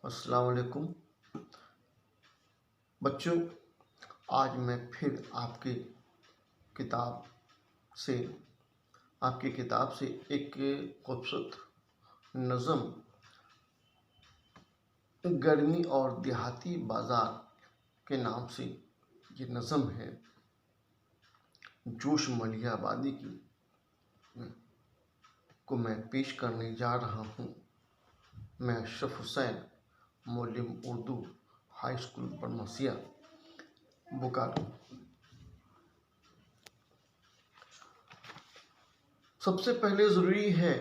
السلام علیکم بچوں، آج میں پھر آپ کی کتاب سے ایک خوبصورت نظم گرمی اور دیہاتی بازار کے نام سے یہ نظم ہے جوش ملیح آبادی کی کو میں پیش کرنے جا رہا ہوں۔ میں اشرف حسین، معلم اردو، ہائی اسکول برمسیہ، بوکارو۔ سب سے پہلے ضروری ہے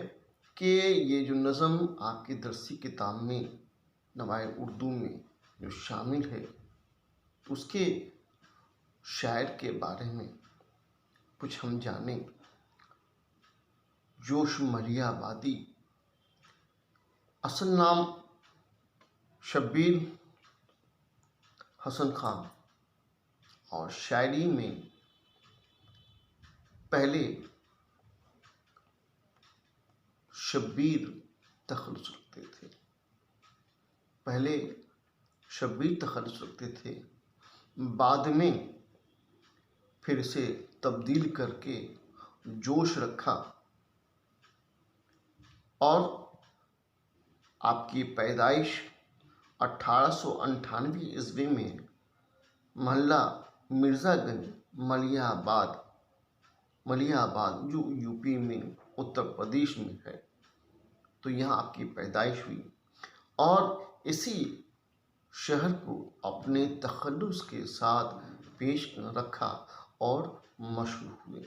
کہ یہ جو نظم آپ کی درسی کتاب میں نوائے اردو میں جو شامل ہے اس کے شاعر کے بارے میں کچھ ہم جانیں۔ جوش ملیح آبادی، اصل نام شبیر حسن خان، اور شاعری میں پہلے شبیر تخلص رکھتے تھے، بعد میں پھر اسے تبدیل کر کے جوش رکھا، اور آپ کی پیدائش 1898 عیسوی میں محلہ مرزا گنج ملیح آباد جو یو پی میں اتر پردیش میں ہے، تو یہاں آپ کی پیدائش ہوئی اور اسی شہر کو اپنے تخلص کے ساتھ پیش رکھا اور مشہور ہوئے۔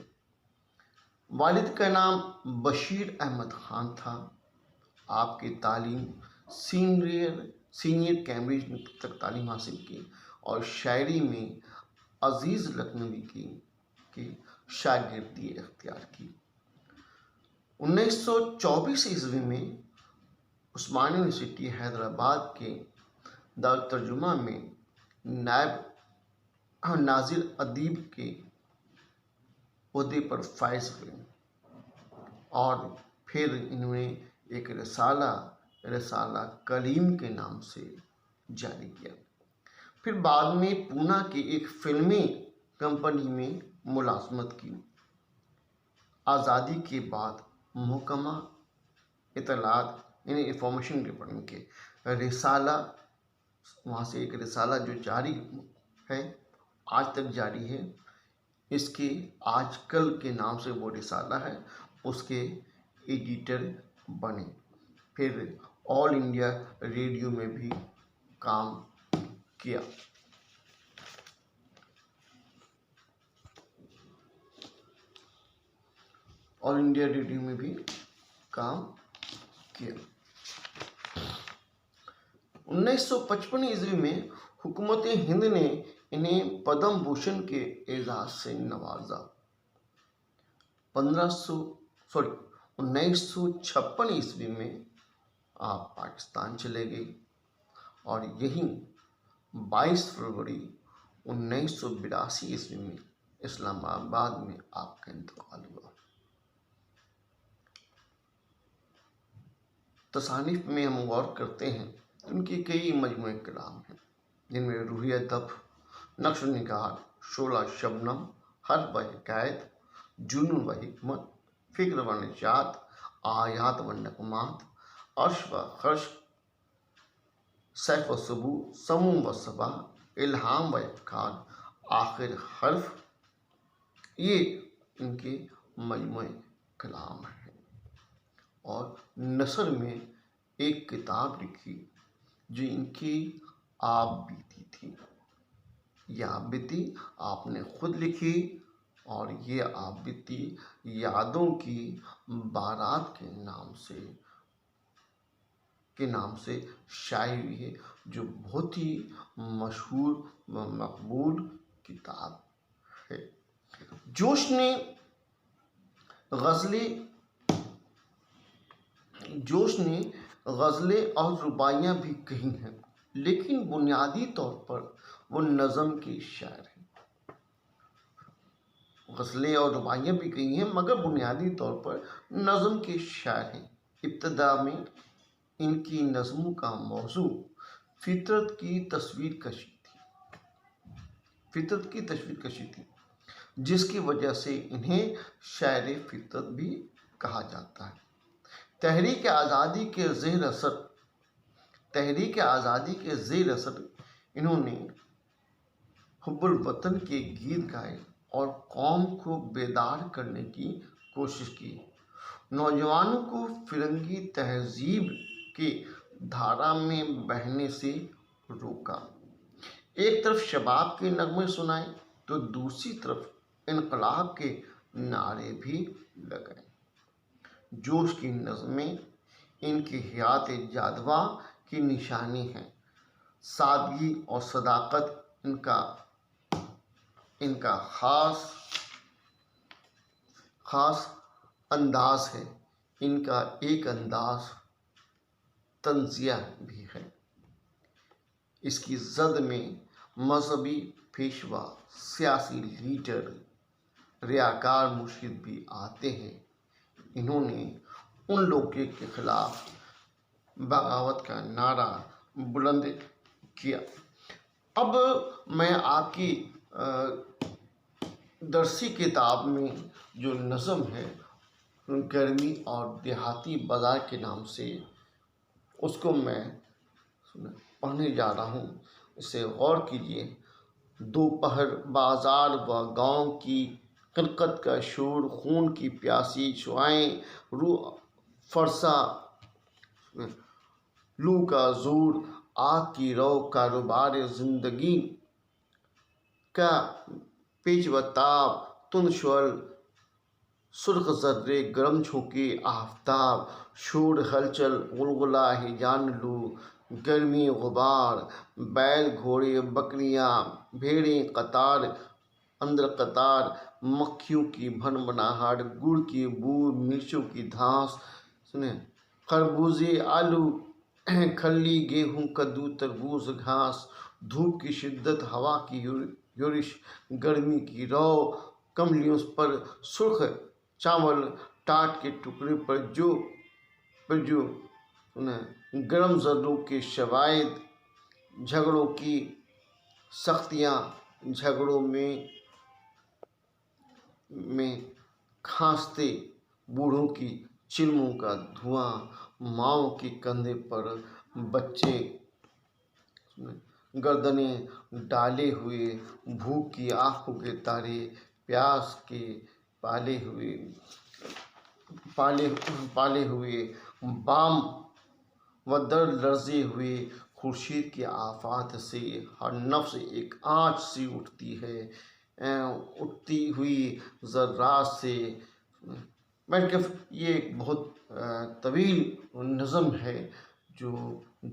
والد کا نام بشیر احمد خان تھا۔ آپ کی تعلیم سینئر کیمبرج میں تک تعلیم حاصل کی اور شاعری میں عزیز لکھنوی کی شاگردی اختیار کی۔ 1924 عیسوی میں عثمانیہ یونیورسٹی حیدرآباد کے دارالترجمہ میں نائب ناظر ادیب کے عہدے پر فائز ہوئے، اور پھر انہوں نے ایک رسالہ کلیم کے نام سے جاری کیا۔ پھر بعد میں پونا کی ایک فلمی کمپنی میں ملازمت کی۔ آزادی کے بعد محکمہ اطلاعات انفارمیشن ڈپارٹمنٹ کے رسالہ، وہاں سے ایک رسالہ جو جاری ہے، آج تک جاری ہے، اس کے آج کل کے نام سے وہ رسالہ ہے، اس کے ایڈیٹر بنے۔ پھر آل انڈیا ریڈیو میں بھی کام کیا۔ آل انڈیا ریڈیو میں بھی کام کیا۔ 1955 عیسوی میں حکومت ہند نے انہیں پدم بھوشن کے اعزاز سے نوازا۔ 1956 عیسوی میں آپ پاکستان چلے گئے اور یہیں 22 فروری 1982 عیسوی میں اسلام آباد میں آپ کا انتقال ہوا۔ تصانیف میں ہم غور کرتے ہیں، ان کے کئی مجموعے کلام ہیں، جن میں روح ادب، نقش و نگار، شعلہ شبنم، حرف و حکایت، جنون و حکمت، فکر و نشاط، آیات و نغمات، عرش و خرش، سیف و سبو، سموم و صبا، الہام و افکار، آخر حرف، یہ ان کے مجموعے کلام ہیں۔ اور نثر میں ایک کتاب لکھی جو ان کی آپ بیتی تھی۔ یہ آپ بیتی آپ نے خود لکھی، اور یہ آپ بیتی یادوں کی بارات کے نام سے شائع ہوئی ہے، جو بہت ہی مشہور و مقبول کتاب ہے۔ جوش نے غزلیں اور رباعیاں بھی کہی ہیں، لیکن بنیادی طور پر وہ نظم کے شاعر ہیں۔ غزلیں اور رباعیاں بھی کہی ہیں مگر بنیادی طور پر نظم کے شاعر ہیں۔ ابتدا میں ان کی نظموں کا موضوع فطرت کی تصویر کشی تھی جس کی وجہ سے انہیں شاعر فطرت بھی کہا جاتا ہے۔ تحریک آزادی کے زیر اثر انہوں نے حب الوطن کے گیت گائے اور قوم کو بیدار کرنے کی کوشش کی، نوجوانوں کو فرنگی تہذیب کی دھارا میں بہنے سے روکا۔ ایک طرف شباب کے نغمے سنائے تو دوسری طرف انقلاب کے نعرے بھی لگائے۔ جوش کی نظمیں ان کی حیات جادوا کی نشانی ہیں، سادگی اور صداقت ان کا خاص انداز ہے۔ ان کا ایک انداز طنزیہ بھی ہے۔ اس کی زد میں مذہبی پیشوا، سیاسی لیڈر، ریاکار مرشد بھی آتے ہیں۔ انہوں نے ان لوگوں کے خلاف بغاوت کا نعرہ بلند کیا۔ اب میں آپ کی درسی کتاب میں جو نظم ہے گرمی اور دیہاتی بازار کے نام سے، اس کو میں پڑھنے جا رہا ہوں، اسے غور کیجیے۔ دوپہر بازار و گاؤں کی خلقت کا شور، خون کی پیاسی شعاعیں، روح فرسا لو کا زور، آگ کی رو، کاروبار زندگی کا پیچ و تاب، تند شعل، سرخ ذرے، گرم جھونکے آفتاب، شور ہلچل، غلغلہ ہیجان لو، گرمی غبار، بیل گھوڑے بکریاں بھیڑیں قطار اندر قطار، مکھیوں کی بھنبھناہٹ، گڑ کی بو، مرچوں کی دھاس، خربوزے آلو کھلی گیہوں کدو تربوز گھاس، دھوپ کی شدت، ہوا کی یورش، گرمی کی رو، کملیوں پر سرخ چاول، ٹاٹ کے ٹکڑے پر جو گرم ذروں کے شواہد، جھگڑوں کی سختیاں، جھگڑوں میں کھانستے بوڑھوں کی چلموں کا دھواں، ماؤں کے کندھے پر بچے گردنیں ڈالے ہوئے، بھوک کی آنکھوں کے تارے، پیاس کے پالے ہوئے بام و در لرزے ہوئے، خورشید کی آفات سے ہر نفس ایک آنچ سی اٹھتی ہوئی ذرات سے۔ یہ ایک بہت طویل نظم ہے جو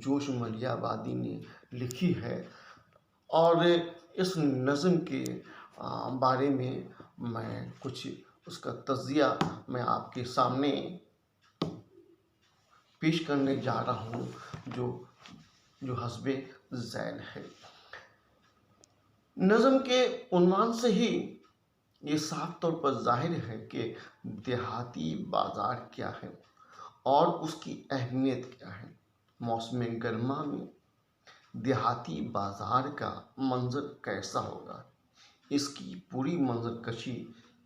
جوش ملیح آبادی نے لکھی ہے، اور اس نظم کے بارے میں کچھ اس کا تجزیہ میں آپ کے سامنے پیش کرنے جا رہا ہوں جو حسب ذیل ہے۔ نظم کے عنوان سے ہی یہ صاف طور پر ظاہر ہے کہ دیہاتی بازار کیا ہے اور اس کی اہمیت کیا ہے۔ موسم گرما میں دیہاتی بازار کا منظر کیسا ہوگا، اس کی پوری منظر کشی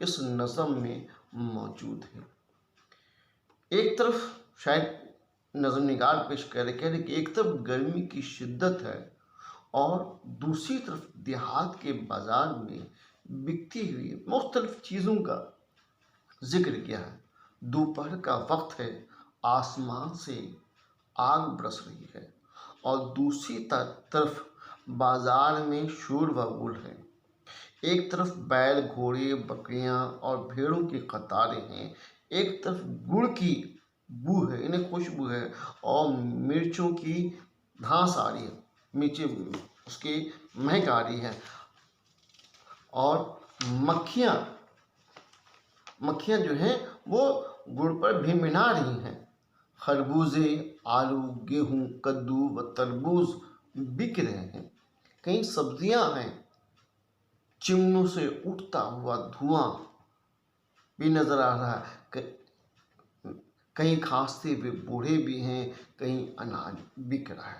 اس نظم میں موجود ہے۔ ایک طرف شاید نظم نگار پیش کر رہے کہ ایک طرف گرمی کی شدت ہے اور دوسری طرف دیہات کے بازار میں بکتی ہوئی مختلف چیزوں کا ذکر کیا ہے۔ دوپہر کا وقت ہے، آسمان سے آگ برس رہی ہے اور دوسری طرف بازار میں شور و غل ہے۔ ایک طرف بیل گھوڑے بکریاں اور بھیڑوں کی قطاریں ہیں، ایک طرف گڑ کی بو ہے، انہیں خوشبو ہے، اور مرچوں کی دھاس آ رہی ہے، مرچیں اس کی مہک آ رہی ہے، اور مکھیاں جو ہیں وہ گڑ پر بھنبھنا رہی ہیں۔ خربوزے، آلو، گیہوں، کدو و تربوز بک رہے ہیں۔ کئی سبزیاں ہیں، چمنوں سے اٹھتا ہوا دھواں بھی نظر آ رہا ہے، کہیں کھانستے ہوئے بوڑھے بھی ہیں، کہیں اناج بک رہا ہے۔